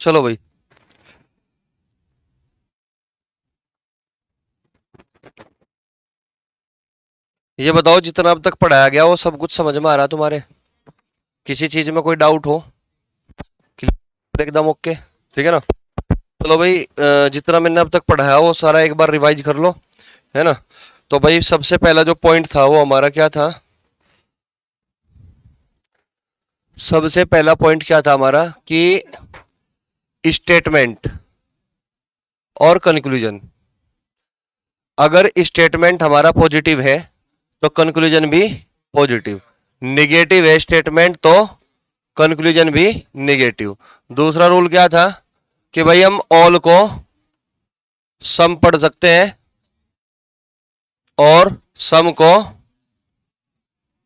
चलो भाई, ये बताओ जितना अब तक पढ़ाया गया वो सब कुछ समझ में आ रहा है तुम्हारे? किसी चीज में कोई डाउट हो? Clear एकदम ओके? ठीक है ना? चलो भाई, जितना मैंने अब तक पढ़ाया वो सारा एक बार रिवाइज कर लो, है ना? तो भाई सबसे पहला जो पॉइंट था वो हमारा क्या था? सबसे पहला पॉइंट क्या था हमारा कि स्टेटमेंट और कंक्लूजन। अगर स्टेटमेंट हमारा पॉजिटिव है तो कंक्लूजन भी पॉजिटिव, निगेटिव है स्टेटमेंट तो कंक्लूजन भी निगेटिव। दूसरा रूल क्या था कि भाई हम ऑल को सम पढ़ सकते हैं और सम को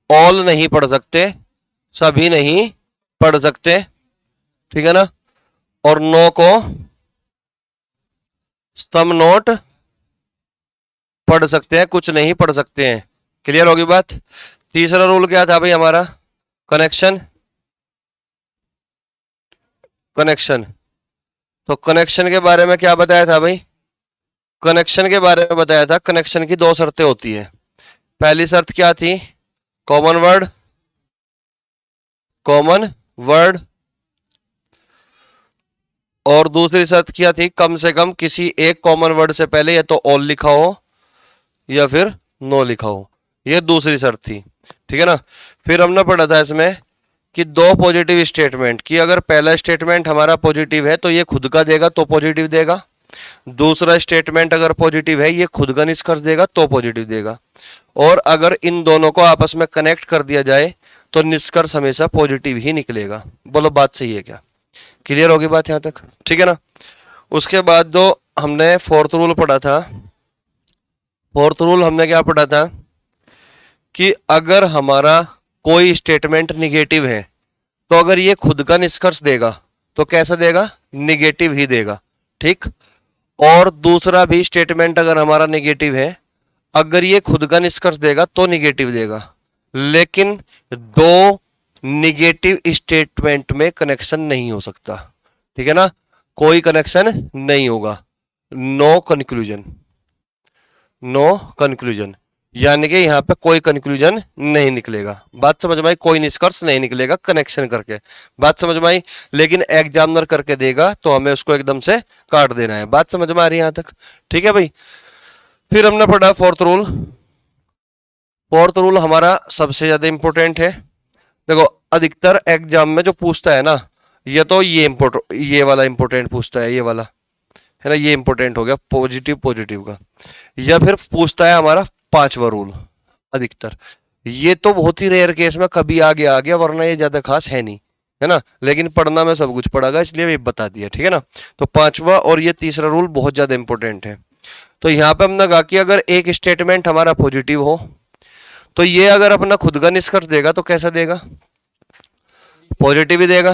ऑल नहीं पढ़ सकते, सभी नहीं पढ़ सकते, ठीक है ना? और नो को सम नोट पढ़ सकते हैं, कुछ नहीं पढ़ सकते हैं। क्लियर होगी बात? तीसरा रूल क्या था भाई हमारा? कनेक्शन। कनेक्शन, तो कनेक्शन के बारे में क्या बताया था भाई? कनेक्शन के बारे में बताया था कनेक्शन की दो शर्तें होती है। पहली शर्त क्या थी? Common word, common word. और दूसरी शर्त क्या थी? कम से कम किसी एक कॉमन वर्ड से पहले या तो ऑल लिखा हो या फिर नो लिखा हो। ये दूसरी शर्त थी, ठीक है ना? फिर हमने पढ़ा था इसमें कि दो पॉजिटिव स्टेटमेंट की अगर पहला स्टेटमेंट हमारा पॉजिटिव है तो ये खुद का देगा तो पॉजिटिव देगा, दूसरा स्टेटमेंट अगर पॉजिटिव है ये खुद का निष्कर्ष देगा तो पॉजिटिव देगा, और अगर इन दोनों को आपस में कनेक्ट कर दिया जाए तो निष्कर्ष हमेशा पॉजिटिव ही निकलेगा। बोलो बात सही है क्या? क्लियर होगी बात यहां तक? ठीक है ना? उसके बाद जो हमने फोर्थ रूल पढ़ा था, फोर्थ रूल हमने क्या पढ़ा था कि अगर हमारा कोई स्टेटमेंट निगेटिव है तो अगर ये खुद का निष्कर्ष देगा तो कैसा देगा? निगेटिव ही देगा, ठीक? और दूसरा भी स्टेटमेंट अगर हमारा निगेटिव है, अगर ये खुद का निष्कर्ष देगा तो निगेटिव देगा। लेकिन दो निगेटिव स्टेटमेंट में कनेक्शन नहीं हो सकता, ठीक है ना? कोई कनेक्शन नहीं होगा। नो कंक्लूजन, नो कंक्लूजन, यानी कि यहां पे कोई कंक्लूजन नहीं निकलेगा। बात समझ में आई? कोई निष्कर्ष नहीं निकलेगा कनेक्शन करके। बात समझ में आई? लेकिन एग्जामिनर करके देगा तो हमें उसको एकदम से काट देना है। बात समझ में आ रही है यहां तक? ठीक है भाई? फिर हमने पढ़ा फोर्थ रूल। फोर्थ रूल हमारा सबसे ज्यादा इंपॉर्टेंट है। देखो, अधिकतर एग्जाम में जो पूछता है ना, ये तो ये वाला इंपॉर्टेंट पूछता है, ये वाला है ना, ये इंपॉर्टेंट हो गया पॉजिटिव पॉजिटिव का। या फिर पूछता है हमारा पांचवा रूल अधिकतर। ये तो बहुत ही रेयर केस में कभी आ गया, वरना ये ज्यादा खास है नहीं, है ना? लेकिन पढ़ना में सब कुछ पढ़ागा इसलिए भी बता दिया, ठीक है ना? तो पांचवा और ये तीसरा रूल बहुत ज्यादा इंपॉर्टेंट है। तो यहाँ पे हमने कहा कि अगर एक स्टेटमेंट हमारा पॉजिटिव हो तो ये अगर अपना खुद का निष्कर्ष देगा तो कैसा देगा? पॉजिटिव ही देगा।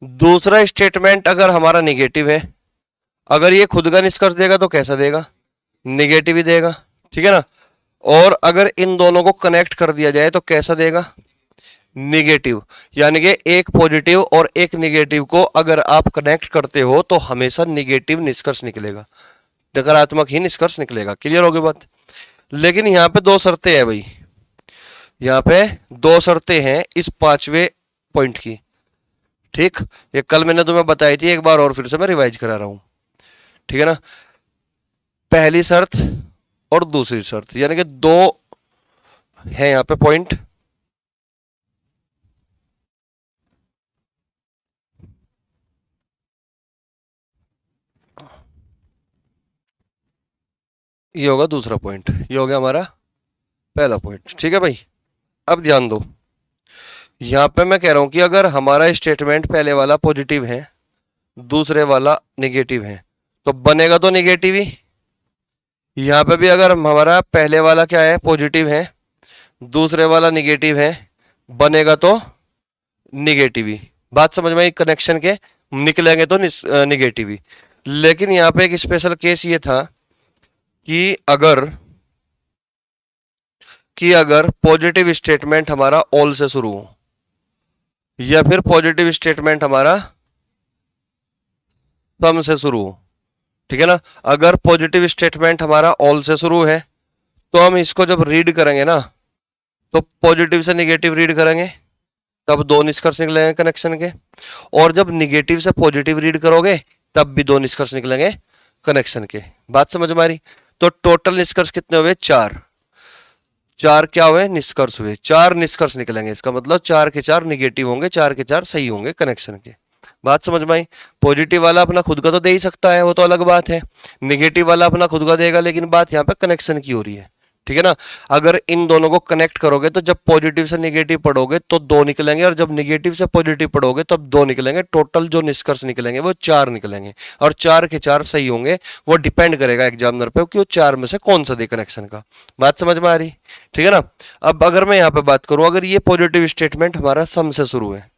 दूसरा स्टेटमेंट अगर हमारा निगेटिव है, अगर ये खुद का निष्कर्ष देगा तो कैसा देगा? निगेटिव ही देगा, ठीक है ना? और अगर इन दोनों को कनेक्ट कर दिया जाए तो कैसा देगा? निगेटिव। यानी कि एक पॉजिटिव और एक निगेटिव को अगर आप कनेक्ट करते हो तो हमेशा निगेटिव निष्कर्ष निकलेगा, नकारात्मक ही निष्कर्ष निकलेगा। क्लियर होगी बात? लेकिन यहाँ पे दो शर्तें हैं भाई, यहाँ पे दो शर्तें हैं इस पांचवे पॉइंट की, ठीक? ये कल मैंने तुम्हें बताई थी, एक बार और फिर से मैं रिवाइज करा रहा हूं, ठीक है ना? पहली शर्त और दूसरी शर्त, यानी कि दो है यहाँ पे पॉइंट। ये होगा दूसरा पॉइंट, ये हो गया हमारा पहला पॉइंट, ठीक है भाई? अब ध्यान दो, यहां पे मैं कह रहा हूं कि अगर हमारा स्टेटमेंट पहले वाला पॉजिटिव है, दूसरे वाला निगेटिव है, तो बनेगा तो निगेटिव ही। यहां पे भी अगर हमारा पहले वाला क्या है? पॉजिटिव है, दूसरे वाला निगेटिव है, बनेगा तो निगेटिव ही। बात समझ में आई? कनेक्शन के निकलेंगे तो निगेटिव ही। लेकिन यहाँ पे एक स्पेशल केस ये था कि अगर पॉजिटिव स्टेटमेंट हमारा ऑल से शुरू हो या फिर पॉजिटिव स्टेटमेंट हमारा सम से शुरू हो, ठीक है ना। अगर पॉजिटिव स्टेटमेंट हमारा ऑल से शुरू है तो हम इसको जब रीड करेंगे ना, तो पॉजिटिव से निगेटिव रीड करेंगे तब दो निष्कर्ष निकलेंगे कनेक्शन के, और जब निगेटिव से पॉजिटिव रीड करोगे तब भी दो निष्कर्ष निकलेंगे कनेक्शन के। बात समझ में आ रही? तो टोटल निष्कर्ष कितने हुए? चार। चार क्या हुए? निष्कर्ष हुए। चार निष्कर्ष निकलेंगे, इसका मतलब चार के चार निगेटिव होंगे, चार के चार सही होंगे कनेक्शन के। बात समझ में आई? पॉजिटिव वाला अपना खुद का तो दे ही सकता है, वो तो अलग बात है। निगेटिव वाला अपना खुद का देगा, लेकिन बात यहाँ पे कनेक्शन की हो रही है, ठीक है ना। अगर इन दोनों को कनेक्ट करोगे तो जब पॉजिटिव से निगेटिव पढ़ोगे तो दो निकलेंगे, और जब निगेटिव से पॉजिटिव पढ़ोगे तब दो निकलेंगे। टोटल जो निष्कर्ष निकलेंगे वो चार निकलेंगे, और चार के चार सही होंगे। वो डिपेंड करेगा एग्जामिनर पे कि वो चार में से कौन सा दे कनेक्शन का। बात समझ में आ रही? ठीक है ना। अब अगर मैं यहाँ पे बात करूं, अगर ये पॉजिटिव स्टेटमेंट हमारा सम से शुरू है,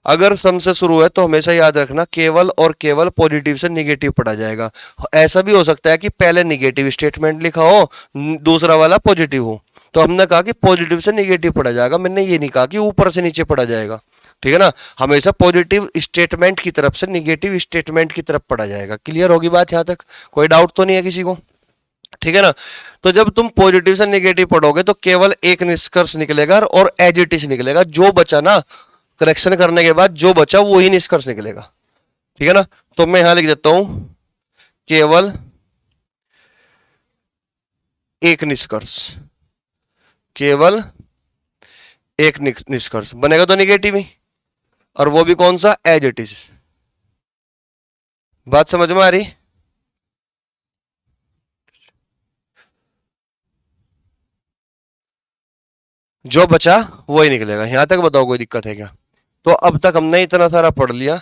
अगर सम से शुरू है तो हमेशा याद रखना केवल और केवल पॉजिटिव से निगेटिव पढ़ा जाएगा। ऐसा भी हो सकता है कि पहले निगेटिव स्टेटमेंट लिखा हो, दूसरा वाला पॉजिटिव हो, तो हमने कहा कि पॉजिटिव से निगेटिव पढ़ा जाएगा, मैंने ये नहीं कहा कि ऊपर से नीचे पढ़ा जाएगा, ठीक है ना। हमेशा पॉजिटिव स्टेटमेंट की तरफ से निगेटिव स्टेटमेंट की तरफ पढ़ा जाएगा। क्लियर होगी बात यहाँ तक? कोई डाउट तो नहीं है किसी को? ठीक है ना। तो जब तुम पॉजिटिव से निगेटिव पढ़ोगे तो केवल एक निष्कर्ष निकलेगा, और एज इट इज निकलेगा। जो बचा ना करेक्शन करने के बाद, जो बचा वो ही निष्कर्ष निकलेगा, ठीक है ना। तो मैं यहां लिख देता हूं केवल एक निष्कर्ष, केवल एक निष्कर्ष बनेगा तो निगेटिव ही, और वो भी कौन सा? As it is. बात समझ में आ रही? जो बचा वो ही निकलेगा। यहां तक बताओ कोई दिक्कत है क्या? तो अब तक हमने इतना सारा पढ़ लिया।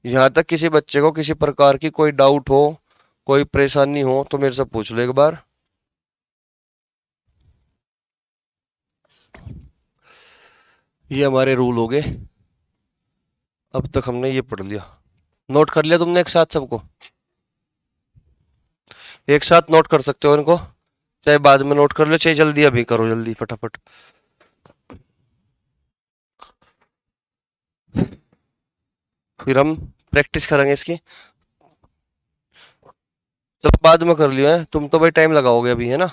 यहां तक किसी बच्चे को किसी प्रकार की कोई डाउट हो, कोई परेशानी हो तो मेरे से पूछ लो एक बार। ये हमारे रूल हो गए। अब तक हमने ये पढ़ लिया। नोट कर लिया तुमने एक साथ सबको? एक साथ नोट कर सकते हो इनको, चाहे बाद में नोट कर लो, चाहे जल्दी अभी करो, जल्दी फटाफट। फिर हम प्रैक्टिस करेंगे इसकी। चलो बाद में कर लियो है, तुम तो भाई टाइम लगाओगे अभी, है ना।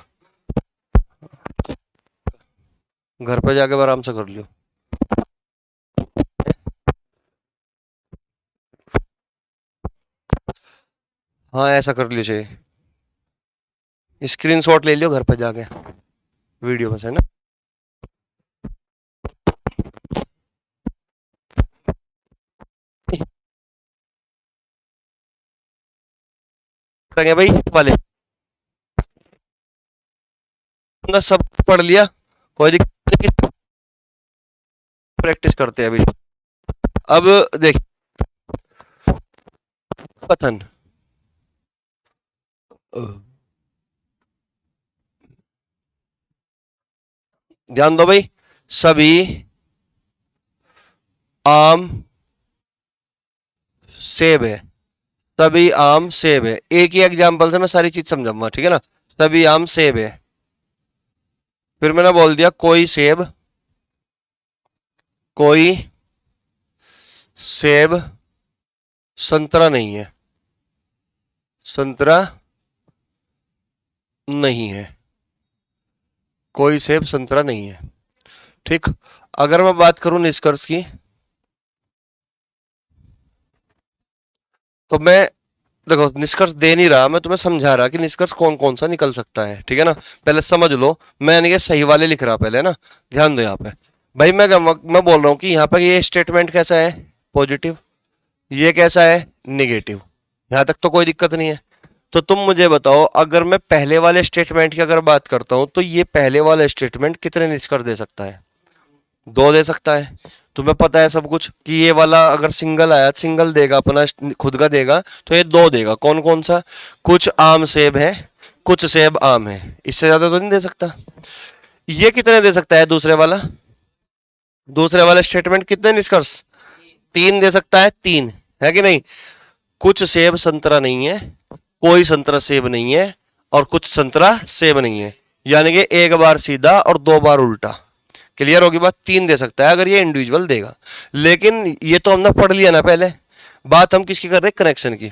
घर पे जाके आराम से कर लियो। हाँ ऐसा कर लियो, चाहिए स्क्रीनशॉट ले लियो घर पे जाके वीडियो में से, है ना। करेंगे भाई वाले, तुमने सब पढ़ लिया, कोई दिक्कत नहीं, प्रैक्टिस करते हैं अभी। अब देख, कथन ध्यान दो भाई। सभी आम सेब है, सभी आम सेब है। एक ही एग्जाम्पल से मैं सारी चीज समझाऊंगा, ठीक है ना। सभी आम सेब है, फिर मैंने बोल दिया कोई सेब, कोई सेब संतरा नहीं है, संतरा नहीं है, कोई सेब संतरा नहीं है, ठीक। अगर मैं बात करूं निष्कर्ष की, तो मैं देखो निष्कर्ष दे नहीं रहा, मैं तुम्हें समझा रहा कि निष्कर्ष कौन कौन सा निकल सकता है, ठीक है ना। पहले समझ लो, मैं नहीं सही वाले लिख रहा पहले ना, ध्यान दो यहाँ पे भाई। मैं बोल रहा हूँ कि यहाँ पे ये स्टेटमेंट कैसा है? पॉजिटिव। ये कैसा है? निगेटिव। यहाँ तक तो कोई दिक्कत नहीं है। तो तुम मुझे बताओ, अगर मैं पहले वाले स्टेटमेंट की अगर बात करता हूं तो ये पहले वाला स्टेटमेंट कितने निष्कर्ष दे सकता है? दो दे सकता है। तुम्हें पता है सब कुछ कि ये वाला अगर सिंगल आया, सिंगल देगा, अपना खुद का देगा, तो ये दो देगा। कौन कौन सा? कुछ आम सेब है, कुछ सेब आम है। इससे ज्यादा तो नहीं दे सकता। ये कितने दे सकता है दूसरे वाला? दूसरे वाला स्टेटमेंट कितने निष्कर्ष? तीन दे सकता है, तीन, है कि नहीं। कुछ सेब संतरा नहीं है, कोई संतरा सेब नहीं है, और कुछ संतरा सेब नहीं है। यानी कि एक बार सीधा और दो बार उल्टा। क्लियर होगी बात? तीन दे सकता है अगर ये इंडिविजुअल देगा। लेकिन ये तो हमने पढ़ लिया ना पहले। बात हम किसकी कर रहे हैं? कनेक्शन की।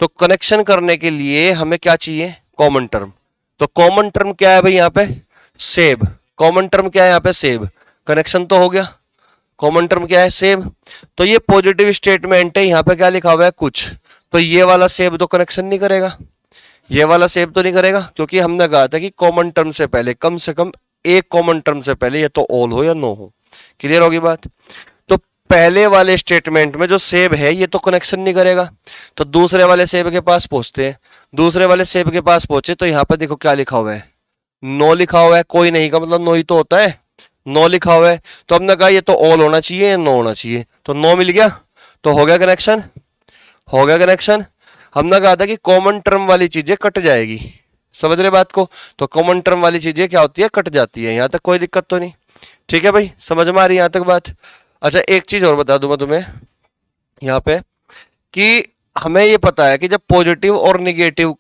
तो कनेक्शन करने के लिए हमें क्या चाहिए, कॉमन टर्म। तो कॉमन टर्म क्या है भाई यहाँ पे, सेव। कॉमन टर्म क्या है यहाँ पे, सेव। कनेक्शन तो हो गया, कॉमन टर्म क्या है, सेव। तो ये पॉजिटिव स्टेटमेंट है, यहाँ पे क्या लिखा हुआ है, कुछ। तो ये वाला सेव तो कनेक्शन नहीं करेगा, ये वाला सेव तो नहीं करेगा, क्योंकि हमने कहा था कि कॉमन टर्म से पहले कम से कम एक कॉमन टर्म से पहले ये तो ऑल हो या नो हो। क्लियर होगी बात। तो पहले वाले स्टेटमेंट में जो सेव है ये तो कनेक्शन नहीं करेगा। तो दूसरे वाले सेव के पास पहुंचते हैं। दूसरे वाले सेव के पास पहुंचे तो यहाँ पर देखो क्या लिखा हुआ है, नो लिखा हुआ है। कोई नहीं का मतलब नो ही तो होता है, नो लिखा हुआ है। तो हमने कहा ये तो ऑल होना चाहिए या नो होना चाहिए, तो नो मिल गया, तो हो गया कनेक्शन, हो गया कनेक्शन। हमने कहा था कि कॉमन टर्म वाली चीजें कट जाएगी, समझ रहे बात को। तो कॉमन टर्म वाली चीजें क्या होती है, कट जाती है। यहां तक कोई दिक्कत तो नहीं, ठीक है भाई, समझ में आ रही है यहां तक बात। अच्छा एक चीज और बता दूं मैं तुम्हें यहाँ पे, कि हमें ये पता है कि जब पॉजिटिव और निगेटिव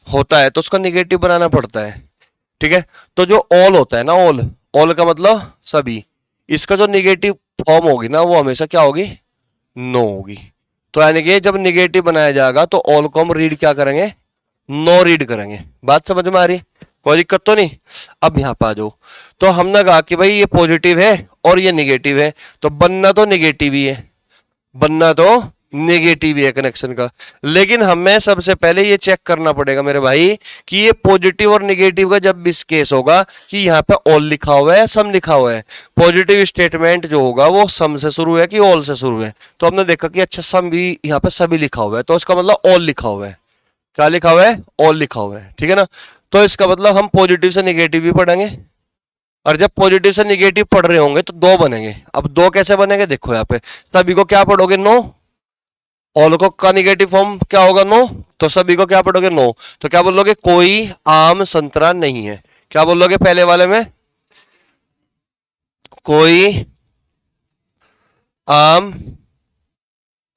होता है तो उसका निगेटिव बनाना पड़ता है, ठीक है। तो जो ऑल होता है ना, ऑल, ऑल का मतलब सभी, इसका जो निगेटिव फॉर्म होगी ना वो हमेशा क्या होगी, नो होगी। तो यानी कि जब निगेटिव बनाया जाएगा तो ऑल को हम रीड क्या करेंगे, नो रीड करेंगे। बात समझ में आ रही, कोई दिक्कत तो नहीं। अब यहां पर आ जाओ। तो हमने कहा कि भाई ये पॉजिटिव है और ये निगेटिव है, तो बनना तो निगेटिव ही है, बनना तो नेगेटिव है कनेक्शन का। लेकिन हमें सबसे पहले ये चेक करना पड़ेगा मेरे भाई कि ये पॉजिटिव और नेगेटिव का जब भी केस होगा कि यहाँ पे ऑल लिखा हुआ है, सम लिखा हुआ है। पॉजिटिव स्टेटमेंट जो होगा वो सम से शुरू है कि ऑल से शुरू है। तो हमने देखा कि अच्छा सम भी यहाँ पे सभी लिखा हुआ है, तो इसका मतलब ऑल लिखा हुआ है। क्या लिखा हुआ है, ऑल लिखा हुआ है, ठीक है ना। तो इसका मतलब हम पॉजिटिव से निगेटिव भी पढ़ेंगे, और जब पॉजिटिव से निगेटिव पढ़ रहे होंगे तो दो बनेंगे। अब दो कैसे बनेंगे, देखो यहाँ पे सभी को क्या पढ़ोगे, नो। ऑल को का निगेटिव फॉर्म क्या होगा, नो। तो सभी को क्या पढ़ोगे, नो। तो क्या बोलोगे, कोई आम संतरा नहीं है। क्या बोलोगे पहले वाले में, कोई आम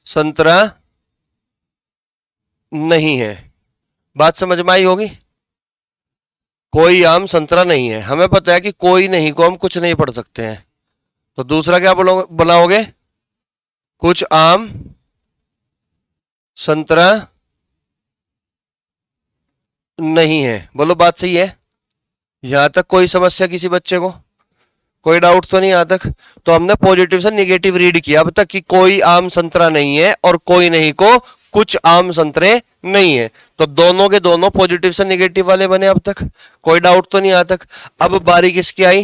संतरा नहीं है। बात समझ में आई होगी। कोई आम संतरा नहीं है, हमें पता है कि कोई नहीं को हम कुछ नहीं पढ़ सकते हैं। तो दूसरा क्या बनाओगे, कुछ आम संतरा नहीं है। बोलो बात सही है, यहां तक कोई समस्या किसी बच्चे को, कोई डाउट तो नहीं यहां तक। तो हमने पॉजिटिव से निगेटिव रीड किया अब तक कि कोई आम संतरा नहीं है और कोई नहीं को कुछ आम संतरे नहीं है। तो दोनों के दोनों पॉजिटिव से निगेटिव वाले बने अब तक, कोई डाउट तो नहीं यहां तक। अब बारी किसकी आई,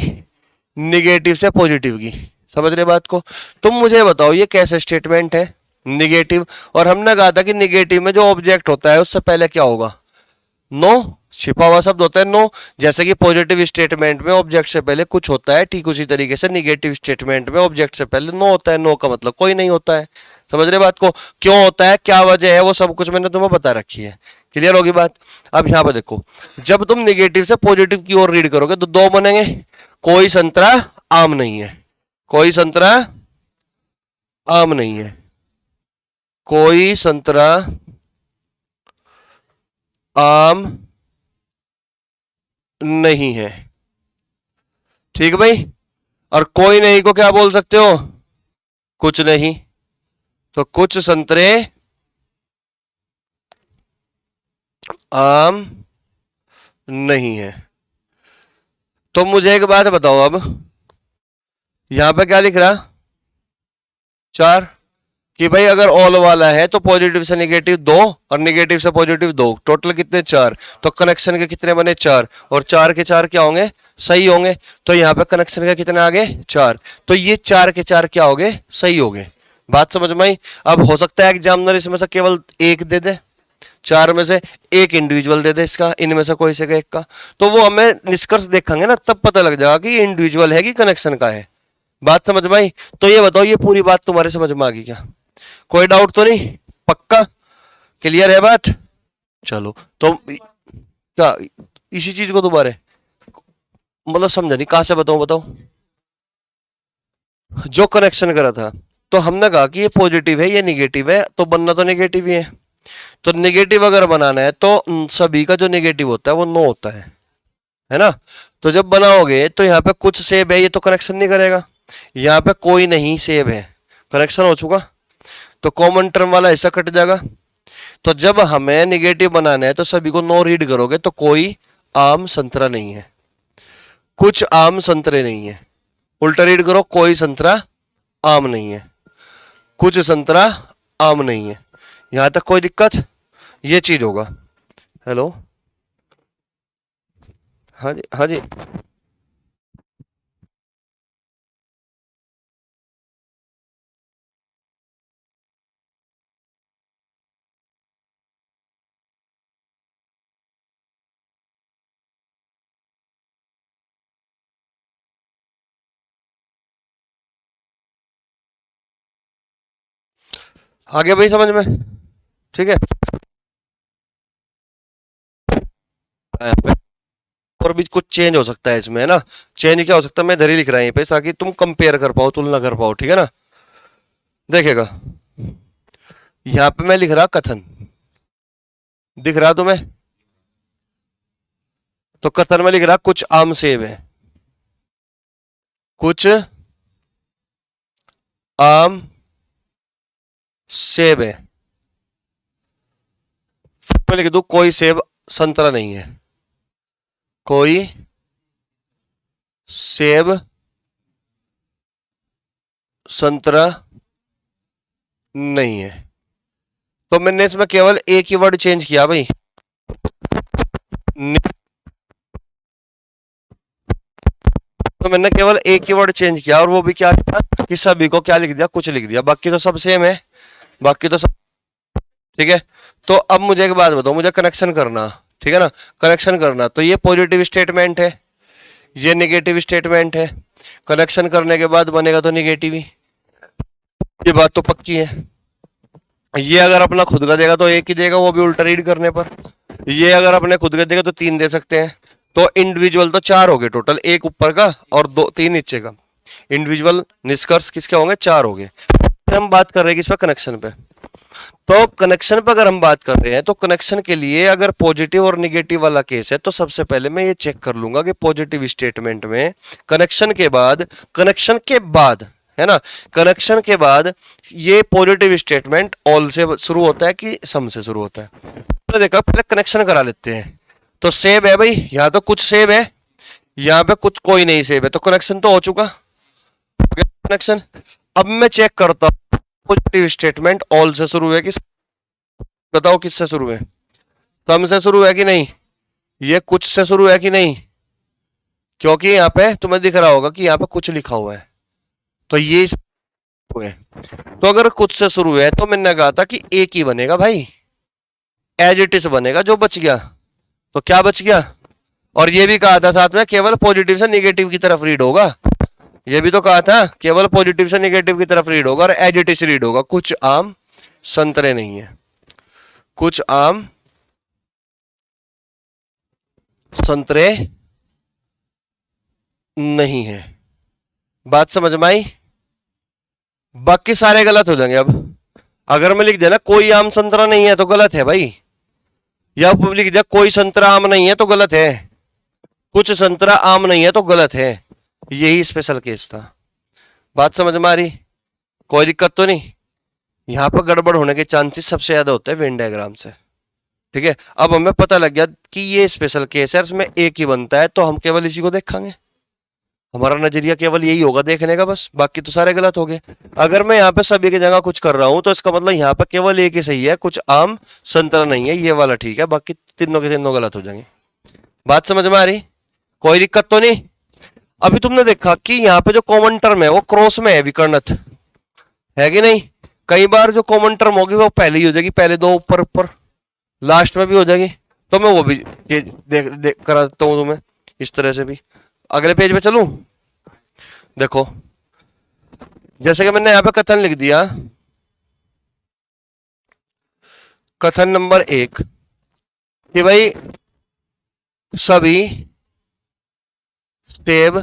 निगेटिव से पॉजिटिव की। समझ रहे बात को। तुम मुझे बताओ ये कैसे स्टेटमेंट है, निगेटिव। और हमने कहा था कि निगेटिव में जो ऑब्जेक्ट होता है उससे पहले क्या होगा, नो। छिपा हुआ शब्द होता है नो। जैसे कि पॉजिटिव स्टेटमेंट में ऑब्जेक्ट से पहले कुछ होता है, ठीक उसी तरीके से निगेटिव स्टेटमेंट में ऑब्जेक्ट से पहले नो होता है। नो का मतलब कोई नहीं होता है। समझ रहे बात को, क्यों होता है, क्या वजह है, वो सब कुछ मैंने तुम्हें बता रखी है। क्लियर होगी बात। अब यहां पर देखो, जब तुम निगेटिव से पॉजिटिव की ओर रीड करोगे तो दो बनेंगे, कोई संतरा आम नहीं है, कोई संतरा आम नहीं है, कोई संतरा आम नहीं है, ठीक भाई। और कोई नहीं को क्या बोल सकते हो, कुछ नहीं। तो कुछ संतरे आम नहीं है। तो मुझे एक बात बताओ, अब यहां पे क्या लिख रहा, चार, कि भाई अगर ऑल वाला है तो पॉजिटिव से नेगेटिव दो और नेगेटिव से पॉजिटिव दो, टोटल कितने, चार। तो कनेक्शन के कितने बने, चार। और चार के चार क्या होंगे, सही होंगे। तो यहाँ पे कनेक्शन के कितने आ गए, चार। तो ये चार के चार क्या हो गए, सही हो गए। बात समझ में आई। अब हो सकता है एग्जामिनर इसमें से केवल एक दे दे, चार में से एक इंडिविजुअल दे दे इसका, इनमें से कोई से एक का। तो वो हमें निष्कर्ष देखेंगे ना, तब पता लग जाएगा कि इंडिविजुअल है कि कनेक्शन का है। बात समझ में आई। तो ये बताओ, ये पूरी बात तुम्हारे समझ में आ गई क्या, कोई डाउट तो नहीं, पक्का क्लियर है बात। चलो तो क्या इसी चीज को दोबारा मतलब समझा नहीं, कहां से बताओ। जो कनेक्शन करा था, तो हमने कहा कि ये पॉजिटिव है ये निगेटिव है, तो बनना तो निगेटिव ही है। तो निगेटिव अगर बनाना है तो सभी का जो निगेटिव होता है वो नो होता है ना। तो जब बनाओगे तो यहाँ पे कुछ सेब है, ये तो कनेक्शन नहीं करेगा। यहाँ पे कोई नहीं सेब है, कनेक्शन हो चुका। तो कॉमन टर्म वाला हिस्सा कट जाएगा। तो जब हमें निगेटिव बनाना है तो सभी को नो रीड करोगे तो कोई आम संतरा नहीं है, कुछ आम संतरे नहीं है। उल्टा रीड करो, कोई संतरा आम नहीं है, कुछ संतरा आम नहीं है। यहां तक कोई दिक्कत? ये चीज होगा। हेलो, हाँ जी हाँ जी। आ गया भाई समझ में? ठीक है। यहाँ पे और भी कुछ चेंज हो सकता है इसमें, है ना। चेंज क्या हो सकता है, मैं इधर ही लिख रहा हूँ यहाँ पे ताकि तुम कंपेयर कर पाओ, तुलना कर पाओ, ठीक है ना। देखेगा, यहाँ पे मैं लिख रहा कथन, दिख रहा तुम्हें? तो कथन में लिख रहा कुछ आम सेब है, कुछ आम सेब है। फिर मैं लिख दूं कोई सेब संतरा नहीं है, कोई सेब संतरा नहीं है। तो मैंने इसमें केवल एक ही वर्ड चेंज किया भाई, तो मैंने केवल एक ही वर्ड चेंज किया, और वो भी क्या किया कि सभी को क्या लिख दिया, कुछ लिख दिया, बाकी तो सब सेम है, बाकी तो सब ठीक है। तो अब मुझे एक बात बताओ, मुझे कनेक्शन करना, ठीक है ना, कनेक्शन करना। तो ये पॉजिटिव स्टेटमेंट है, ये नेगेटिव स्टेटमेंट है, कनेक्शन करने के बाद बनेगा तो नेगेटिव ही, ये बात तो पक्की है। ये अगर अपना खुद का देगा तो एक ही देगा, वो भी उल्टा रीड करने पर। ये अगर अपने खुद का देगा तो तीन दे सकते हैं। तो इंडिविजुअल तो चार हो गए टोटल, एक ऊपर का और दो तीन नीचे का। इंडिविजुअल निष्कर्ष किसके होंगे, चार हो गए। हम बात कर रहे हैं किस पे, कनेक्शन पे। तो कनेक्शन पर अगर हम बात कर रहे हैं तो कनेक्शन के लिए अगर पॉजिटिव और निगेटिव वाला केस है तो सबसे पहले मैं ये चेक कर लूंगा कि पॉजिटिव स्टेटमेंट में कनेक्शन के बाद है ना, कनेक्शन के बाद ये पॉजिटिव स्टेटमेंट ऑल से शुरू होता है कि सम से शुरू होता है। तो देखा, पहले कनेक्शन करा लेते हैं। तो सेब है भाई, यहां तो कुछ सेब है, यहां पे कुछ कोई नहीं सेब है, तो कनेक्शन तो हो चुका, कनेक्शन। अब मैं चेक करता हूं पॉजिटिव स्टेटमेंट ऑल से शुरू है कि, बताओ किससे शुरू है, सम से शुरू है कि नहीं, ये कुछ से शुरू है कि नहीं, क्योंकि यहाँ पे तुम्हें दिख रहा होगा कि यहाँ पे कुछ लिखा हुआ है, तो ये है। तो अगर कुछ से शुरू है तो मैंने कहा था कि एक ही बनेगा भाई, एज इट इज बनेगा, जो बच गया। तो क्या बच गया, और ये भी कहा था साथ में केवल पॉजिटिव से निगेटिव की तरफ रीड होगा, ये भी तो कहा था केवल पॉजिटिव से निगेटिव की तरफ रीड होगा और एज इट इज रीड होगा। कुछ आम संतरे नहीं है, कुछ आम संतरे नहीं है। बात समझ में आई? बाकी सारे गलत हो जाएंगे। अब अगर मैं लिख दिया ना कोई आम संतरा नहीं है तो गलत है भाई, या लिख दिया कोई संतरा आम नहीं है तो गलत है, कुछ संतरा आम नहीं है तो गलत है। यही स्पेशल केस था। बात समझ में आ रही? कोई दिक्कत तो नहीं? यहां पर गड़बड़ होने के चांसेस सबसे ज्यादा होते हैं वेन डायग्राम से, ठीक है। अब हमें पता लग गया कि ये स्पेशल केस है, इसमें एक ही बनता है, तो हम केवल इसी को देखेंगे, हमारा नजरिया केवल यही होगा देखने का बस, बाकी तो सारे गलत हो गए। अगर मैं यहाँ पे सभी की जगह कुछ कर रहा हूं तो इसका मतलब यहाँ पे केवल एक ही सही है, कुछ आम संतरा नहीं है, ये वाला ठीक है, बाकी तीनों के तीनों गलत हो जाएंगे। बात समझ में आ रही? कोई दिक्कत तो नहीं? अभी तुमने देखा कि यहाँ पे जो कॉमन टर्म है वो क्रॉस में है, विकर्णत है कि नहीं। कई बार जो कॉमन टर्म होगी वो पहले ही हो जाएगी, पहले दो ऊपर ऊपर, लास्ट में भी हो जाएगी। तो मैं वो भी देख करा देता हूँ तुम्हें इस तरह से भी। अगले पेज पे चलूं, देखो जैसे कि मैंने यहां पे कथन लिख दिया, कथन नंबर 1 कि भाई सभी सेब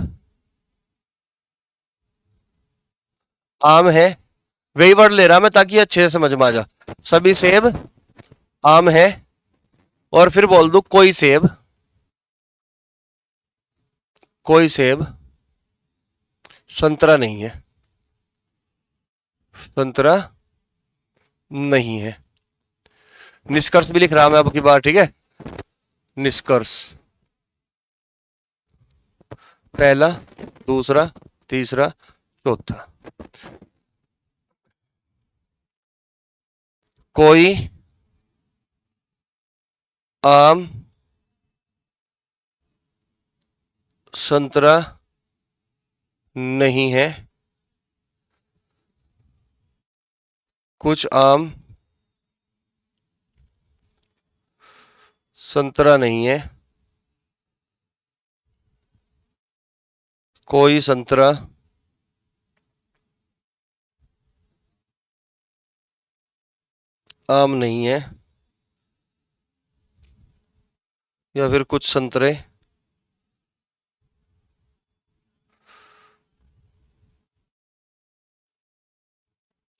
आम है, वही वर्ड ले रहा मैं ताकि अच्छे से समझ में आ जा। सभी सेब आम है, और फिर बोल दू कोई सेब संतरा नहीं है, संतरा नहीं है। निष्कर्ष भी लिख रहा मैं अब की बार, ठीक है। निष्कर्ष, पहला, दूसरा, तीसरा, चौथा। कोई आम संतरा नहीं है, कुछ आम संतरा नहीं है, कोई संतरा आम नहीं है, या फिर कुछ संतरे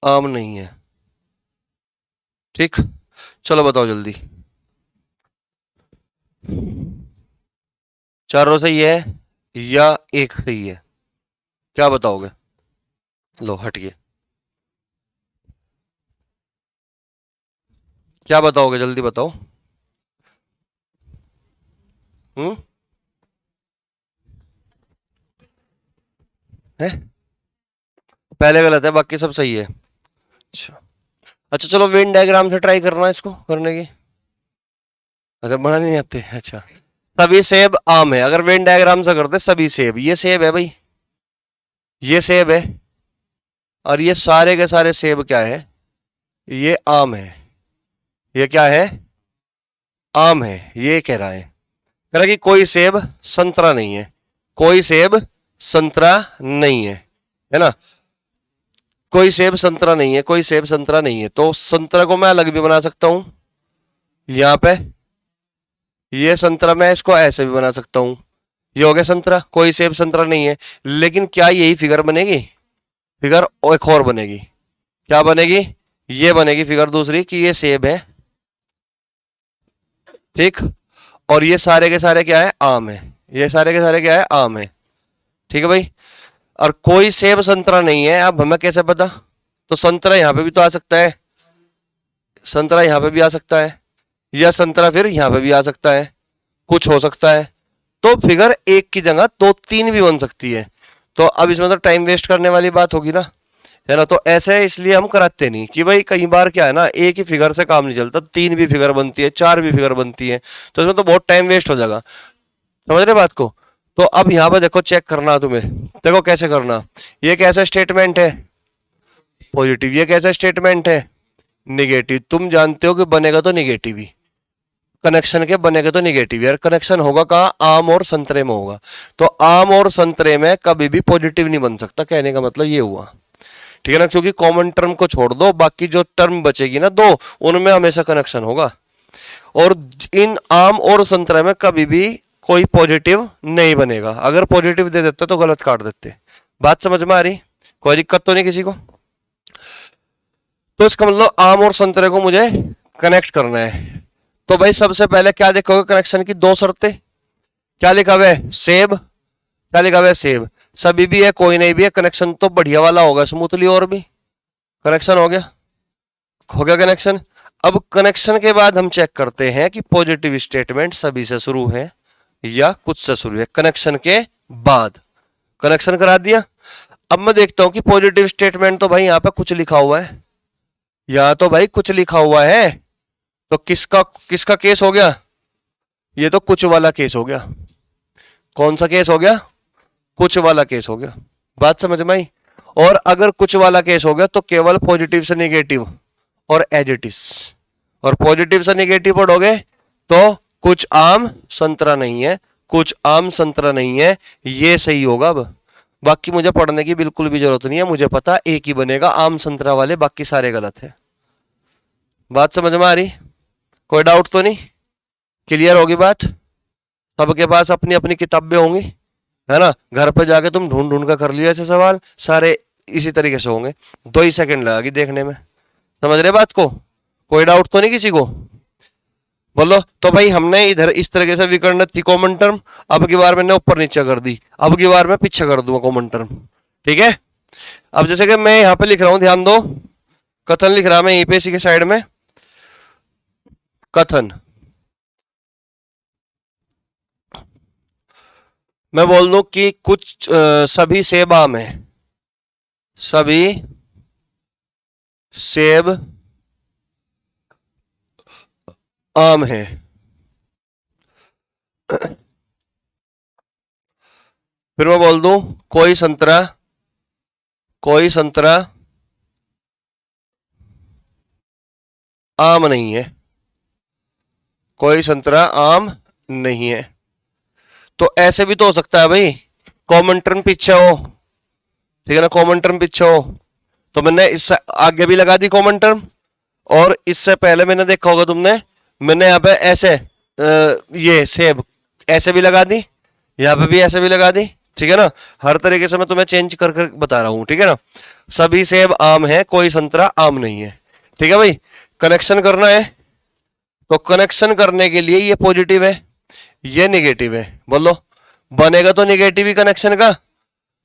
आम नहीं है। ठीक, चलो बताओ जल्दी। चारों सही है या एक सही है, क्या बताओगे? लो हटिए, क्या बताओगे, जल्दी बताओ। हम्म, है पहले गलत है, बाकी सब सही है। अच्छा, अच्छा चलो वेन डायग्राम से ट्राई करना इसको करने की। अच्छा बना नहीं आते, अच्छा। सभी सेब आम है, अगर वेन डायग्राम से करते सभी सेब, ये सेब है भाई, ये सेब है, और ये सारे के सारे सेब क्या है, ये आम है। ये क्या है, आम है। ये कह रहा है, कह रहा कि कोई सेब संतरा नहीं है, कोई सेब संतरा नहीं है ना। कोई सेब संतरा नहीं है, कोई सेब संतरा नहीं है, तो संतरा को मैं अलग भी बना सकता हूं यहां पे। ये संतरा मैं इसको ऐसे भी बना सकता हूं, ये हो गया संतरा, कोई सेब संतरा नहीं है। लेकिन क्या यही फिगर बनेगी? फिगर एक और बनेगी, क्या बनेगी? ये बनेगी फिगर दूसरी कि ये सेब है, ठीक, और ये सारे के सारे क्या है, आम है। ये सारे के सारे क्या है, आम है, ठीक है भाई। और कोई सेब संतरा नहीं है, अब हमें कैसे पता? तो संतरा यहां पे भी तो आ सकता है, संतरा यहां पे भी आ सकता है, या संतरा फिर यहां पे भी आ सकता है, कुछ हो सकता है। तो फिगर एक की जगह दो तीन भी बन सकती है। तो अब इसमें तो टाइम वेस्ट करने वाली बात होगी ना, है ना। तो ऐसे इसलिए हम कराते नहीं कि भाई कई बार क्या है ना, एक ही फिगर से काम नहीं चलता, तीन भी फिगर बनती है, चार भी फिगर बनती है, तो इसमें तो बहुत टाइम वेस्ट हो जाएगा। समझ रहे बात को? तो अब यहां पर देखो, चेक करना तुम्हें, देखो कैसे करना। ये कैसा स्टेटमेंट है, पॉजिटिव। ये कैसा स्टेटमेंट है, निगेटिव। तुम जानते हो कि बनेगा तो निगेटिव ही, कनेक्शन के बनेगा तो निगेटिव। यार कनेक्शन होगा कहाँ, आम और संतरे में होगा। तो आम और संतरे में कभी भी पॉजिटिव नहीं बन सकता, कहने का मतलब ये हुआ, ठीक है ना। क्योंकि कॉमन टर्म को छोड़ दो, बाकी जो टर्म बचेगी ना दो, उनमें हमेशा कनेक्शन होगा। और इन आम और संतरे में कभी भी कोई पॉजिटिव नहीं बनेगा। अगर पॉजिटिव दे देते तो गलत काट देते। बात समझ में आ रही? कोई दिक्कत तो नहीं किसी को? तो इसका मतलब आम और संतरे को मुझे कनेक्ट करना है। तो भाई सबसे पहले क्या देखोगे, कनेक्शन की दो शर्तें। क्या लिखा हुआ है, सेब। क्या लिखा हुआ है, सेब। सभी भी है, कोई नहीं भी है, कनेक्शन तो बढ़िया वाला होगा स्मूथली, और भी कनेक्शन हो गया, हो गया कनेक्शन। अब कनेक्शन के बाद हम चेक करते हैं कि पॉजिटिव स्टेटमेंट सभी से शुरू है या कुछ से शुरू है। कनेक्शन के बाद कनेक्शन करा दिया। अब मैं देखता हूं कि पॉजिटिव स्टेटमेंट तो भाई यहां पे कुछ लिखा हुआ है, यहां तो भाई कुछ लिखा हुआ है। तो किसका किसका केस हो गया, ये तो कुछ वाला केस हो गया। कौन सा केस हो गया, कुछ वाला केस हो गया। बात समझ में आई? और अगर कुछ वाला केस हो गया तो केवल पॉजिटिव से नेगेटिव और एज इट इज। और पॉजिटिव से नेगेटिव पढ़ोगे तो कुछ आम संतरा नहीं है, कुछ आम संतरा नहीं है, ये सही होगा। अब बाकी मुझे पढ़ने की बिल्कुल भी जरूरत नहीं है, मुझे पता एक ही बनेगा आम संतरा वाले, बाकी सारे गलत है। बात समझ में आ रही? कोई डाउट तो नहीं? क्लियर होगी बात? सबके पास अपनी अपनी किताबें होंगी, है ना। घर पे जाके तुम ढूंढ ढूंढ कर कर लियो ऐसे सवाल, सारे इसी तरीके से होंगे। 2 ही सेकंड लगेगी देखने में। समझ रहे बात को? कोई डाउट तो नहीं किसी को? बोलो। तो भाई हमने इधर इस तरीके से विकर्ण थी कॉमन टर्म, अब की बार मैंने ऊपर नीचे कर दी, अब की बार मैं पीछे कर दूंगा कॉमन टर्म, ठीक है। अब जैसे कि मैं यहाँ पे लिख रहा हूं, ध्यान दो, कथन लिख रहा मैं यहीं पे इसी के साइड में। कथन। मैं बोल दूं कि कुछ सभी सेब आम है, सभी सेब आम है। फिर मैं बोल दूं कोई संतरा आम नहीं है, कोई संतरा आम नहीं है। तो ऐसे भी तो हो सकता है भाई, कॉमन टर्म पीछे हो, ठीक है ना, कॉमन टर्म पीछे हो, तो मैंने इससे आगे भी लगा दी कॉमन टर्म, और इससे पहले मैंने देखा होगा तुमने, मैंने यहाँ पे ऐसे ये सेब ऐसे भी लगा दी, यहाँ पे भी ऐसे भी लगा दी, ठीक है ना। हर तरीके से मैं तुम्हें चेंज कर कर बता रहा हूं, ठीक है ना। सभी सेब आम है, कोई संतरा आम नहीं है, ठीक है भाई। कनेक्शन करना है, तो कनेक्शन करने के लिए ये पॉजिटिव है, ये नेगेटिव है, बोलो बनेगा तो नेगेटिव ही कनेक्शन का,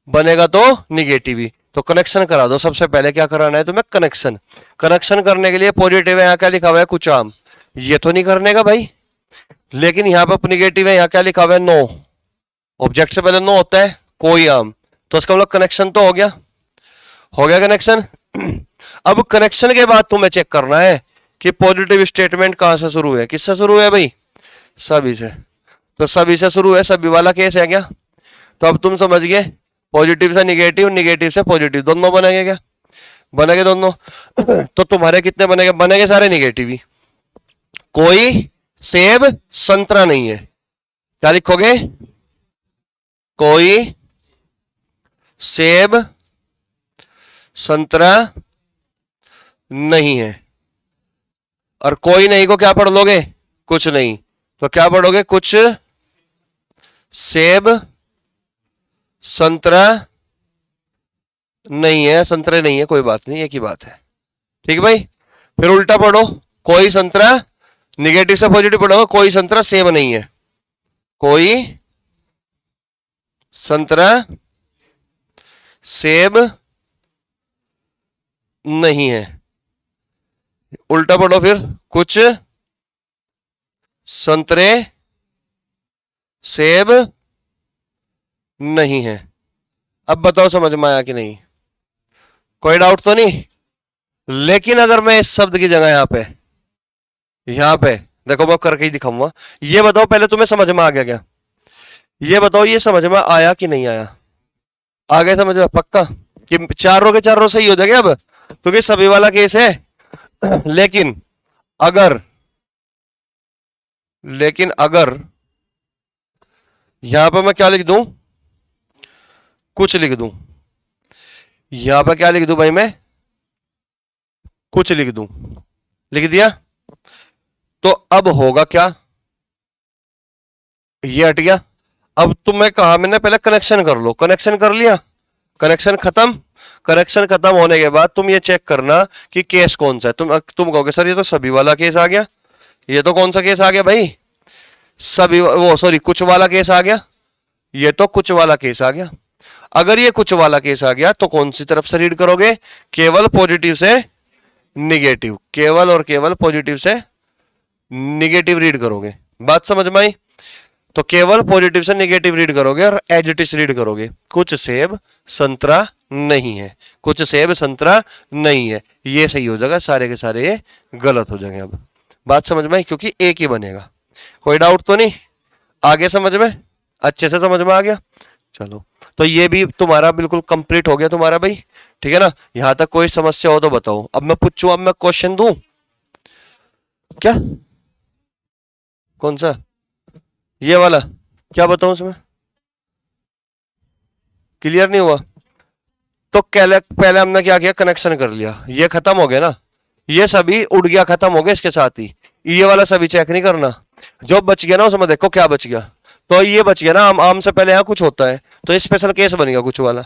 बनेगा तो नेगेटिव ही। तो कनेक्शन करा दो। सबसे पहले क्या कराना है तुम्हें, कनेक्शन। कनेक्शन करने के लिए पॉजिटिव है, यहाँ क्या लिखा हुआ है, कुछ आम, ये तो नहीं करने का भाई। लेकिन यहाँ पर निगेटिव है, यहाँ क्या लिखा हुआ है, नो। ऑब्जेक्ट से पहले नो होता है, कोई आम, तो इसका मतलब कनेक्शन तो हो गया, हो गया कनेक्शन। अब कनेक्शन के बाद तुम्हें चेक करना है कि पॉजिटिव स्टेटमेंट कहां से शुरू है, किससे शुरू है भाई, सभी से। तो सभी से शुरू है, सभी वाला केस है क्या। तो अब तुम समझ गए, पॉजिटिव से निगेटिव, निगेटिव से पॉजिटिव, दोनों बनेंगे क्या, बनेंगे दोनों। तो तुम्हारे कितने बनेंगे, बनेंगे सारे निगेटिव ही। कोई सेब संतरा नहीं है, क्या लिखोगे, कोई सेब संतरा नहीं है। और कोई नहीं को क्या पढ़ लोगे, कुछ नहीं, तो क्या पढ़ोगे, कुछ सेब संतरा नहीं है, संतरे नहीं है, कोई बात नहीं, एक ही बात है, ठीक है भाई। फिर उल्टा पढ़ो, कोई संतरा, निगेटिव से पॉजिटिव पढ़ोगे, कोई संतरा सेब नहीं है, कोई संतरा सेब नहीं है। उल्टा पढ़ो फिर, कुछ संतरे सेब नहीं है। अब बताओ समझ में आया कि नहीं, कोई डाउट तो नहीं। लेकिन अगर मैं इस शब्द की जगह यहां पे देखो, मैं करके ही दिखाऊंगा। ये बताओ पहले तुम्हें समझ में आ गया क्या, ये बताओ, ये समझ में आया कि नहीं आया, आ गया समझ में पक्का, कि चार रो के चार रो सही हो जाएगा अब, क्योंकि सभी वाला केस है। लेकिन अगर यहां पर मैं क्या लिख दूं, कुछ लिख दूं, यहां पर क्या लिख दूं भाई, मैं कुछ लिख दूं, लिख दिया, तो अब होगा क्या, ये हट गया। अब तुम्हें कहा मैंने, पहले कनेक्शन कर लो, कनेक्शन कर लिया, कनेक्शन खत्म। कनेक्शन खत्म होने के बाद तुम ये चेक करना कि केस कौन सा है। तुम कहोगे सर ये तो सभी वाला केस आ गया, ये तो कौन सा केस आ गया भाई, सभी, वो सॉरी, कुछ वाला केस आ गया, ये तो कुछ वाला केस आ गया। अगर ये कुछ वाला केस आ गया तो कौन सी तरफ से रीड करोगे, केवल पॉजिटिव से निगेटिव, केवल और केवल पॉजिटिव से निगेटिव रीड करोगे। बात समझ में आई। तो केवल पॉजिटिव से निगेटिव रीड करोगे और एज इट इज रीड करोगे, कुछ सेब संतरा नहीं है, कुछ सेब संतरा नहीं है, ये सही हो जाएगा, सारे के सारे ये गलत हो जाएंगे। अब बात समझ में आई, क्योंकि एक ही बनेगा। कोई डाउट तो नहीं, आगे समझ में, अच्छे से समझ में आ गया। चलो, तो ये भी तुम्हारा बिल्कुल कंप्लीट हो गया तुम्हारा भाई, ठीक है ना। यहां तक कोई समस्या हो तो बताओ। अब मैं पूछूं, अब मैं क्वेश्चन दूं क्या, कौन सा, ये वाला, क्या बताऊं उसमें, क्लियर नहीं हुआ। तो पहले हमने क्या किया, कनेक्शन कर लिया, ये खत्म हो गया ना, ये सभी उड़ गया, खत्म हो गया। इसके साथ ही ये वाला सभी चेक नहीं करना, जो बच गया ना उसमें देखो क्या बच गया। तो ये बच गया ना, आम से पहले यहां कुछ होता है, तो स्पेशल केस बनेगा कुछ वाला।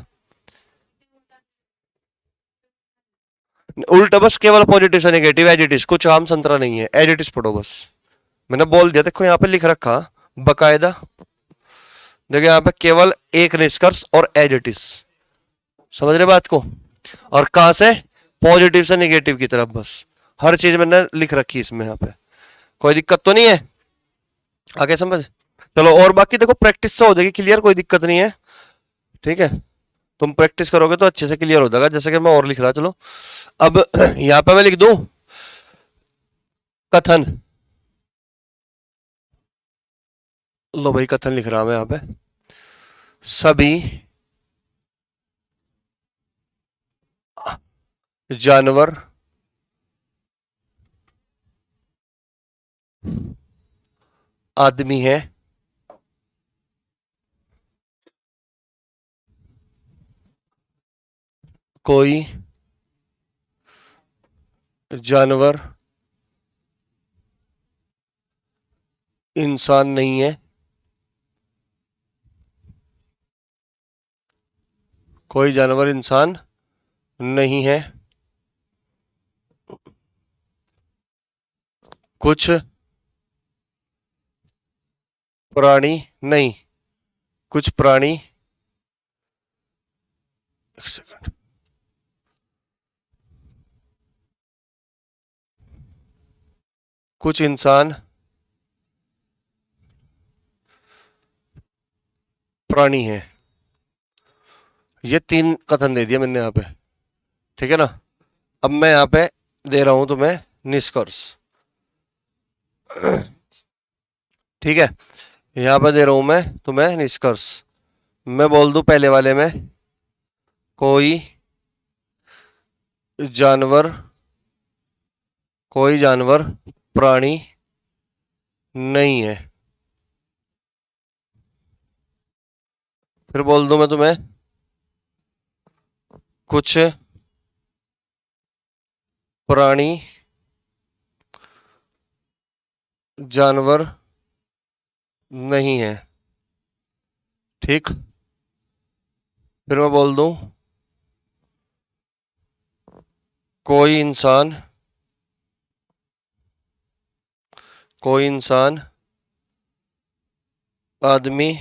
उल्टा बस केवल पॉजिटिव से नेगेटिव, एज इट इज, कुछ आम संतरा नहीं है, एज इट इज पढ़ो बस। मैंने बोल दिया, देखो यहाँ पे लिख रखा बकायदा, देखो यहाँ पे केवल एक निष्कर्ष और एज इट इज, समझ रहे बात को। और कहां से, पॉजिटिव से नेगेटिव की तरफ, बस हर चीज मैंने लिख रखी इसमें यहाँ पे। कोई दिक्कत तो नहीं है, आगे समझ। चलो और बाकी देखो प्रैक्टिस से हो जाएगी क्लियर, कोई दिक्कत नहीं है, ठीक है। तुम प्रैक्टिस करोगे तो अच्छे से क्लियर हो जाएगा। जैसे कि मैं और लिख रहा, चलो अब यहां पे मैं लिख दूं कथन। लो भाई कथन लिख रहा हूं मैं यहां पे, सभी जानवर आदमी है, कोई जानवर इंसान नहीं है, कोई जानवर इंसान नहीं है, कुछ प्राणी नहीं, कुछ प्राणी, एक सेकंड, कुछ इंसान प्राणी है। ये 3 कथन दे दिया मैंने यहाँ पे, ठीक है ना। अब मैं यहाँ पे दे रहा हूं तुम्हें निष्कर्ष, ठीक है। यहाँ पे दे रहा हूं मैं तुम्हें निष्कर्ष। मैं बोल दूं पहले वाले में, कोई जानवर, कोई जानवर प्राणी नहीं है। फिर बोल दूं मैं तुम्हें, कुछ प्राणी जानवर नहीं है, ठीक। फिर मैं बोल दूं, कोई इंसान, कोई इंसान आदमी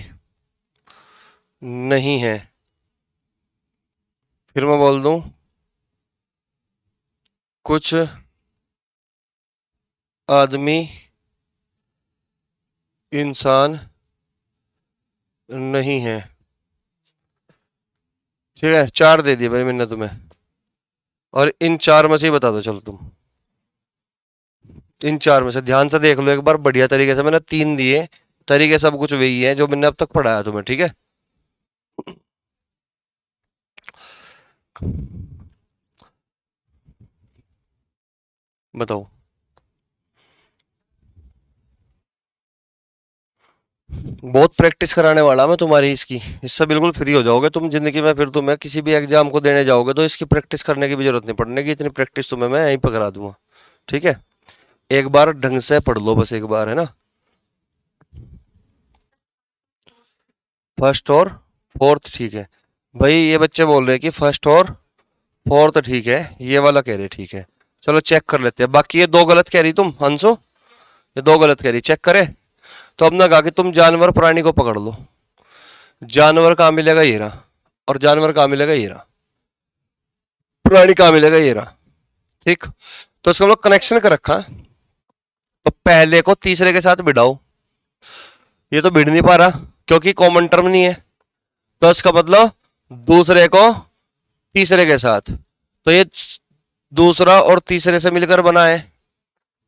नहीं है। फिर मैं बोल दूं, कुछ आदमी इंसान नहीं है, ठीक है। 4 दे दिए भाई मैंने तुम्हें, और इन 4 में से ही बता दो चलो तुम। इन 4 में से ध्यान से देख लो एक बार बढ़िया तरीके से। मैंने 3 दिए, तरीके सब कुछ वही है जो मैंने अब तक पढ़ाया तुम्हें, ठीक है। बताओ। बहुत प्रैक्टिस कराने वाला मैं तुम्हारी इसकी, इससे बिल्कुल फ्री हो जाओगे तुम जिंदगी में। फिर तुम्हें किसी भी एग्जाम को देने जाओगे तो इसकी प्रैक्टिस करने की भी जरूरत नहीं पड़ने की, इतनी प्रैक्टिस तुम्हें मैं यहीं पर करा दूंगा, ठीक है। एक बार ढंग से पढ़ लो बस, एक बार, है ना। फर्स्ट और फोर्थ ठीक है भाई, ये बच्चे बोल रहे हैं कि फर्स्ट और फोर्थ ठीक है, ये वाला कह रहे ठीक है। चलो चेक कर लेते हैं। बाकी ये 2 गलत कह रही तुम हंसो, ये 2 गलत कह रही, चेक करे। तो अब ना कहा कि तुम जानवर प्राणी को पकड़ लो, जानवर कहाँ मिलेगा, ये रहा। और जानवर कहाँ मिलेगा, ये रहा। प्राणी कहाँ मिलेगा, ये रहा, ठीक। तो इसका हम लोग कनेक्शन कर रखा, तो पहले को तीसरे के साथ भिड़ाओ। ये तो भिड़ नहीं पा रहा क्योंकि कॉमन टर्म नहीं है, तो इसका मतलब दूसरे को तीसरे के साथ, तो ये दूसरा और तीसरे से मिलकर बना है।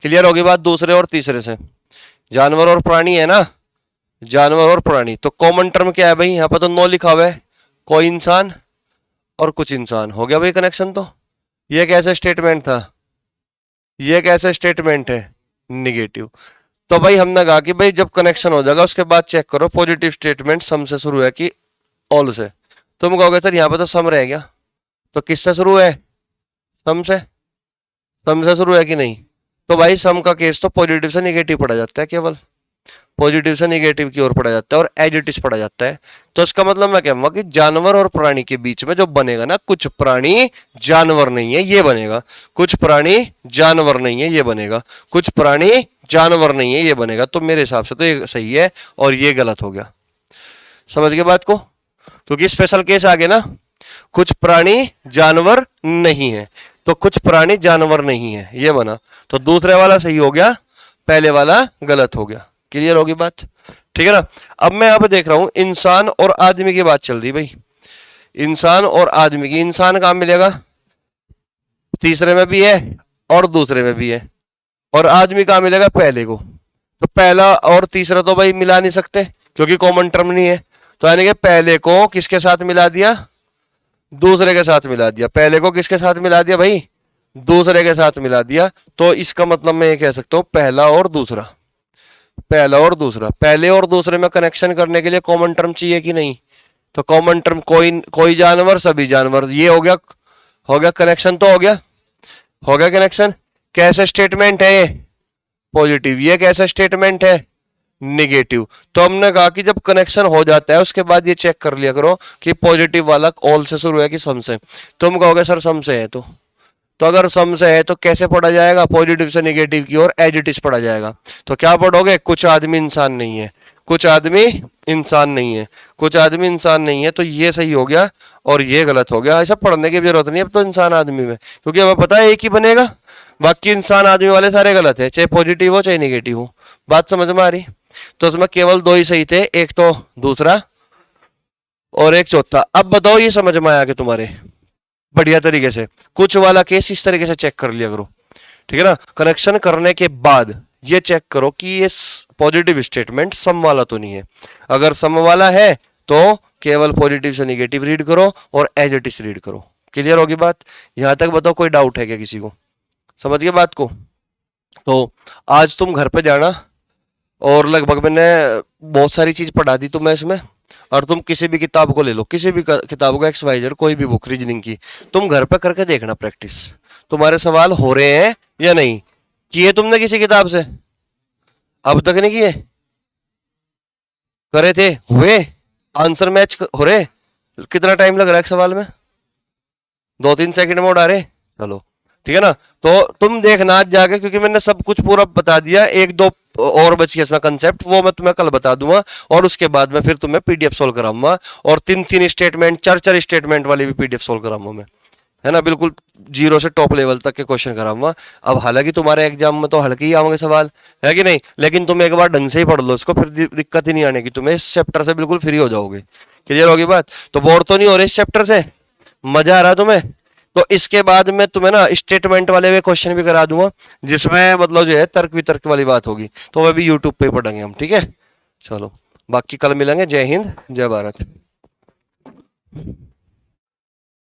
क्लियर होगी बात, दूसरे और तीसरे से। जानवर और प्राणी है ना, जानवर और प्राणी, तो कॉमन टर्म क्या है भाई, यहां पर तो 9 लिखा हुआ है, कोई इंसान और कुछ इंसान। हो गया भाई कनेक्शन। तो ये कैसा स्टेटमेंट था, ये कैसा स्टेटमेंट है, निगेटिव। तो भाई हमने कहा कि भाई जब कनेक्शन हो जाएगा उसके बाद चेक करो पॉजिटिव स्टेटमेंट सम से शुरू है कि ऑल से। तुम कहोगे सर यहाँ पे तो सम रह गया, तो किससे शुरू है, सम से, सम से शुरू है कि नहीं। तो भाई सम का केस तो पॉजिटिव से निगेटिव पढ़ा जाता है, केवल पॉजिटिव से निगेटिव की ओर पढ़ा जाता है और एज इट इज पढ़ा जाता है। तो इसका मतलब मैं कहूंगा कि जानवर और प्राणी के बीच में जो बनेगा ना, कुछ प्राणी जानवर नहीं है, ये बनेगा। कुछ प्राणी जानवर नहीं है, ये बनेगा। कुछ प्राणी जानवर नहीं है, ये बनेगा। तो मेरे हिसाब से तो ये सही है और ये गलत हो गया। समझ गए बात को, क्योंकि स्पेशल केस आ गया ना, कुछ प्राणी जानवर नहीं है, तो कुछ प्राणी जानवर नहीं है, ये बना। तो दूसरे वाला सही हो गया, पहले वाला गलत हो गया। क्लियर होगी बात? ठीक है ना। अब मैं अब देख रहा हूं इंसान और आदमी की बात चल रही भाई। इंसान और आदमी की, इंसान कहां मिलेगा? तीसरे में भी है और दूसरे में भी है। और आदमी कहां मिलेगा? पहले को। तो पहला और तीसरा तो भाई मिला नहीं सकते क्योंकि कॉमन टर्म नहीं है। तो यानी कि पहले को किसके साथ मिला दिया? दूसरे के साथ मिला दिया। पहले को किसके साथ मिला दिया भाई? दूसरे के साथ मिला दिया। तो इसका मतलब मैं ये कह सकता हूं पहला और दूसरा। पहला और दूसरा, पहले और दूसरे में कनेक्शन करने के लिए कॉमन टर्म चाहिए कि नहीं? तो कॉमन टर्म कोई जानवर सभी जानवर, ये हो गया कनेक्शन। तो हो गया कनेक्शन। कैसे स्टेटमेंट है ये? पॉजिटिव। ये कैसा स्टेटमेंट है? निगेटिव। तो हमने कहा कि जब कनेक्शन हो जाता है उसके बाद ये चेक कर लिया करो कि पॉजिटिव वाला ऑल से शुरू है कि सम से। तुम कहोगे सर सम से है तो अगर सम से है तो कैसे पढ़ा जाएगा? पॉजिटिव से निगेटिव की ओर एज इट इज पढ़ा जाएगा। तो क्या पढ़ोगे? कुछ आदमी इंसान नहीं है, कुछ आदमी इंसान नहीं है, कुछ आदमी इंसान नहीं है। तो ये सही हो गया और ये गलत हो गया। ऐसा पढ़ने की जरूरत नहीं है अब तो इंसान आदमी में, क्योंकि हमें पता है एक ही बनेगा। बाकी इंसान आदमी वाले सारे गलत है, चाहे पॉजिटिव हो चाहे निगेटिव हो। बात समझ में आ रही? तो इसमें केवल दो ही सही थे, एक तो दूसरा और एक चौथा। अब बताओ ये समझ में आया कि तुम्हारे? बढ़िया तरीके से। कुछ वाला केस इस तरीके से चेक कर लिया करो, ठीक है ना। कनेक्शन करने के बाद ये चेक करो कि ये पॉजिटिव स्टेटमेंट सम वाला तो नहीं है। अगर सम वाला है तो केवल पॉजिटिव से निगेटिव रीड करो और एज इट इज रीड करो। क्लियर होगी बात? यहां तक बताओ कोई डाउट है क्या किसी को? समझ गए बात को? तो आज तुम घर पे जाना और लगभग मैंने बहुत सारी चीज पढ़ा दी तुम्हें इसमें। और तुम किसी भी किताब को ले लो, किसी भी किताब को, XYZ कोई भी बुक रीजनिंग की, तुम घर पे करके देखना प्रैक्टिस। तुम्हारे सवाल हो रहे हैं या नहीं? किए तुमने किसी किताब से? अब तक नहीं किए? करे थे? हुए? आंसर मैच हो रहे? कितना टाइम लग रहा है एक सवाल में? 2-3 सेकंड में उड़ा रहे? चलो ठीक है ना। तो तुम देखना आज जाके, क्योंकि मैंने सब कुछ पूरा बता दिया। एक दो और बच गया इसमें कंसेप्ट, वो मैं तुम्हें कल बता दूंगा। और उसके बाद में फिर तुम्हें PDF सोल्व कराऊंगा और 3-3 स्टेटमेंट, 4-4 स्टेटमेंट वाली भी PDF सोल्व कराऊंगा मैं, है ना। बिल्कुल 0 से टॉप लेवल तक के क्वेश्चन कराऊंगा। अब हालांकि तुम्हारे एग्जाम में तो हल्के ही आओगे सवाल, है कि नहीं, लेकिन तुम एक बार ढंग से ही पढ़ लो इसको, फिर दिक्कत ही नहीं आने की। तुम्हें इस चैप्टर से बिल्कुल फ्री हो जाओगे। क्लियर होगी बात? तो बोर तो नहीं हो रहे इस चैप्टर से? मजा आ रहा है तुम्हें? तो इसके बाद में तुम्हें ना स्टेटमेंट वाले भी क्वेश्चन भी करा दूंगा, जिसमें मतलब जो है तर्क वितर्क वाली बात होगी। तो वह भी यूट्यूब पे पढ़ेंगे हम, ठीक है। चलो बाकी कल मिलेंगे। जय हिंद, जय भारत।